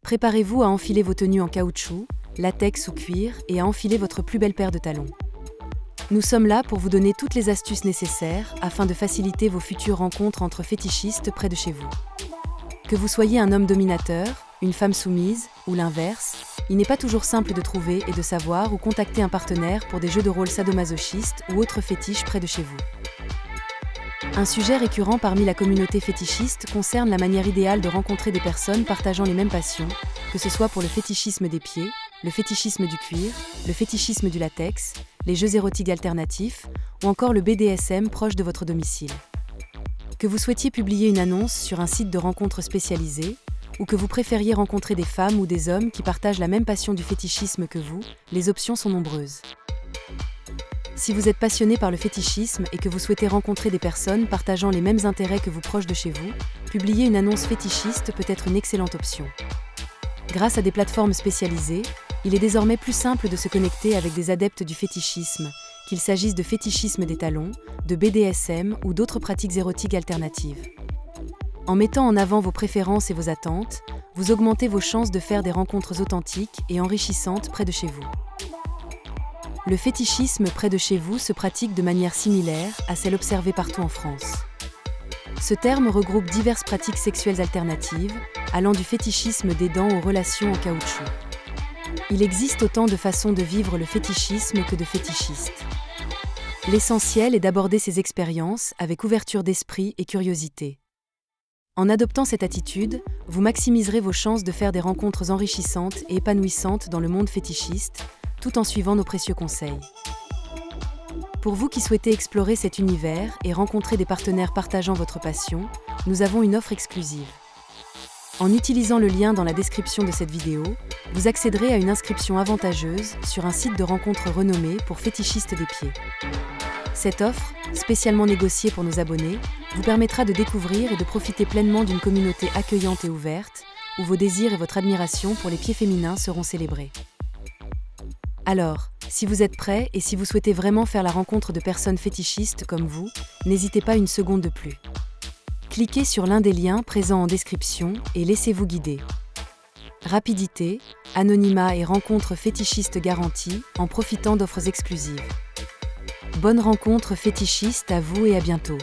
Préparez-vous à enfiler vos tenues en caoutchouc, latex ou cuir et à enfiler votre plus belle paire de talons. Nous sommes là pour vous donner toutes les astuces nécessaires afin de faciliter vos futures rencontres entre fétichistes près de chez vous. Que vous soyez un homme dominateur, une femme soumise ou l'inverse, il n'est pas toujours simple de trouver et de savoir où contacter un partenaire pour des jeux de rôle sadomasochistes ou autres fétiches près de chez vous. Un sujet récurrent parmi la communauté fétichiste concerne la manière idéale de rencontrer des personnes partageant les mêmes passions, que ce soit pour le fétichisme des pieds, le fétichisme du cuir, le fétichisme du latex, les jeux érotiques alternatifs ou encore le BDSM proche de votre domicile. Que vous souhaitiez publier une annonce sur un site de rencontres spécialisé ou que vous préfériez rencontrer des femmes ou des hommes qui partagent la même passion du fétichisme que vous, les options sont nombreuses. Si vous êtes passionné par le fétichisme et que vous souhaitez rencontrer des personnes partageant les mêmes intérêts que vous proches de chez vous, publier une annonce fétichiste peut être une excellente option. Grâce à des plateformes spécialisées, il est désormais plus simple de se connecter avec des adeptes du fétichisme, qu'il s'agisse de fétichisme des talons, de BDSM ou d'autres pratiques érotiques alternatives. En mettant en avant vos préférences et vos attentes, vous augmentez vos chances de faire des rencontres authentiques et enrichissantes près de chez vous. Le fétichisme près de chez vous se pratique de manière similaire à celle observée partout en France. Ce terme regroupe diverses pratiques sexuelles alternatives, allant du fétichisme des dents aux relations en caoutchouc. Il existe autant de façons de vivre le fétichisme que de fétichistes. L'essentiel est d'aborder ces expériences avec ouverture d'esprit et curiosité. En adoptant cette attitude, vous maximiserez vos chances de faire des rencontres enrichissantes et épanouissantes dans le monde fétichiste, tout en suivant nos précieux conseils. Pour vous qui souhaitez explorer cet univers et rencontrer des partenaires partageant votre passion, nous avons une offre exclusive. En utilisant le lien dans la description de cette vidéo, vous accéderez à une inscription avantageuse sur un site de rencontre renommé pour fétichistes des pieds. Cette offre, spécialement négociée pour nos abonnés, vous permettra de découvrir et de profiter pleinement d'une communauté accueillante et ouverte, où vos désirs et votre admiration pour les pieds féminins seront célébrés. Alors, si vous êtes prêts et si vous souhaitez vraiment faire la rencontre de personnes fétichistes comme vous, n'hésitez pas une seconde de plus. Cliquez sur l'un des liens présents en description et laissez-vous guider. Rapidité, anonymat et rencontres fétichistes garanties en profitant d'offres exclusives. Bonne rencontre fétichiste à vous et à bientôt.